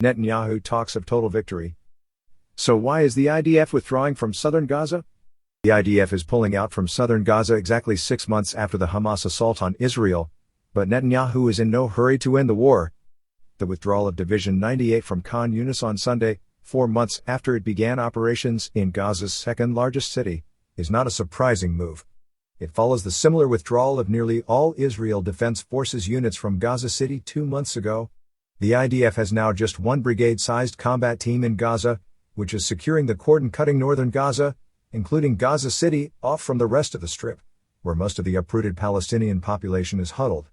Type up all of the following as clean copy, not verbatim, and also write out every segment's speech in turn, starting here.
Netanyahu talks of total victory. So why is the IDF withdrawing from southern Gaza? The IDF is pulling out from southern Gaza exactly 6 months after the Hamas assault on Israel, but Netanyahu is in no hurry to end the war. The withdrawal of Division 98 from Khan Yunis on Sunday, 4 months after it began operations in Gaza's second-largest city, is not a surprising move. It follows the similar withdrawal of nearly all Israel Defense Forces units from Gaza City 2 months ago. The IDF has now just one brigade-sized combat team in Gaza, which is securing the cordon-cutting northern Gaza, including Gaza City, off from the rest of the Strip, where most of the uprooted Palestinian population is huddled.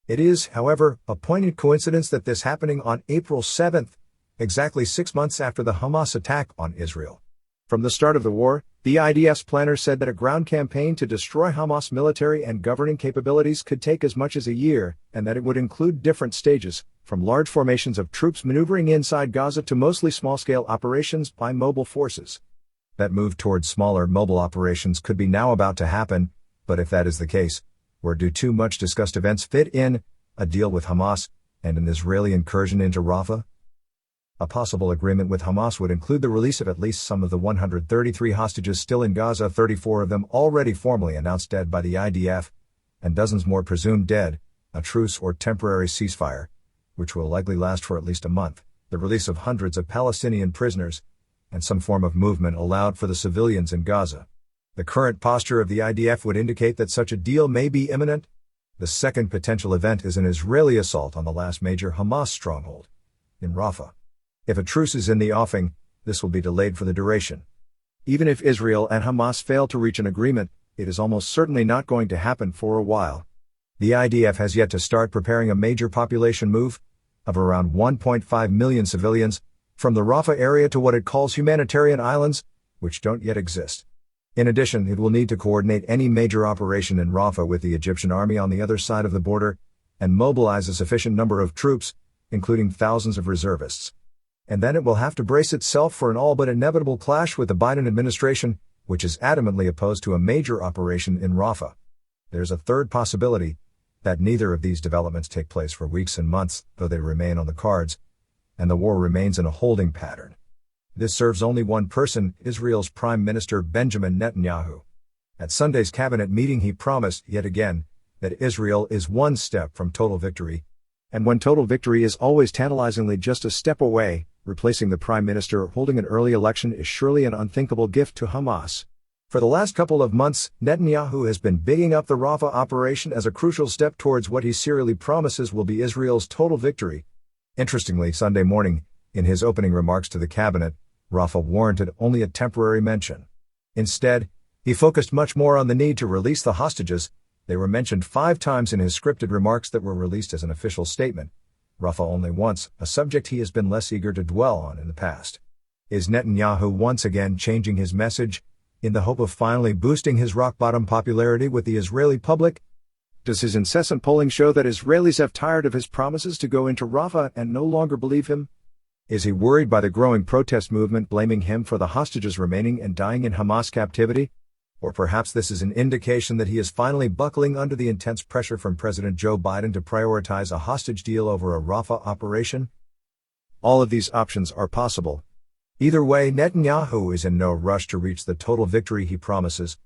It is, however, a poignant coincidence that this happening on April 7th, exactly 6 months after the Hamas attack on Israel. From the start of the war, the IDF's planners said that a ground campaign to destroy Hamas military and governing capabilities could take as much as a year, and that it would include different stages, from large formations of troops maneuvering inside Gaza to mostly small-scale operations by mobile forces. That move towards smaller mobile operations could be now about to happen, but if that is the case, where do two much-discussed events fit in, a deal with Hamas, and an Israeli incursion into Rafah? A possible agreement with Hamas would include the release of at least some of the 133 hostages still in Gaza, 34 of them already formally announced dead by the IDF, and dozens more presumed dead, a truce or temporary ceasefire, which will likely last for at least a month, the release of hundreds of Palestinian prisoners, and some form of movement allowed for the civilians in Gaza. The current posture of the IDF would indicate that such a deal may be imminent. The second potential event is an Israeli assault on the last major Hamas stronghold, in Rafah. If a truce is in the offing, this will be delayed for the duration. Even if Israel and Hamas fail to reach an agreement, it is almost certainly not going to happen for a while. The IDF has yet to start preparing a major population move, of around 1.5 million civilians, from the Rafah area to what it calls humanitarian islands, which don't yet exist. In addition, it will need to coordinate any major operation in Rafah with the Egyptian army on the other side of the border, and mobilize a sufficient number of troops, including thousands of reservists. And then it will have to brace itself for an all but inevitable clash with the Biden administration, which is adamantly opposed to a major operation in Rafah. There's a third possibility, that neither of these developments take place for weeks and months, though they remain on the cards, and the war remains in a holding pattern. This serves only one person, Israel's Prime Minister Benjamin Netanyahu. At Sunday's cabinet meeting he promised, yet again, that Israel is one step from total victory. And when total victory is always tantalizingly just a step away, replacing the Prime Minister holding an early election is surely an unthinkable gift to Hamas. For the last couple of months, Netanyahu has been bigging up the Rafah operation as a crucial step towards what he serially promises will be Israel's total victory. Interestingly, Sunday morning, in his opening remarks to the cabinet, Rafah warranted only a temporary mention. Instead, he focused much more on the need to release the hostages. They were mentioned 5 times in his scripted remarks that were released as an official statement. Rafah only once, a subject he has been less eager to dwell on in the past. Is Netanyahu once again changing his message, in the hope of finally boosting his rock-bottom popularity with the Israeli public? Does his incessant polling show that Israelis have tired of his promises to go into Rafah and no longer believe him? Is he worried by the growing protest movement blaming him for the hostages remaining and dying in Hamas captivity? Or perhaps this is an indication that he is finally buckling under the intense pressure from President Joe Biden to prioritize a hostage deal over a Rafah operation? All of these options are possible. Either way, Netanyahu is in no rush to reach the total victory he promises,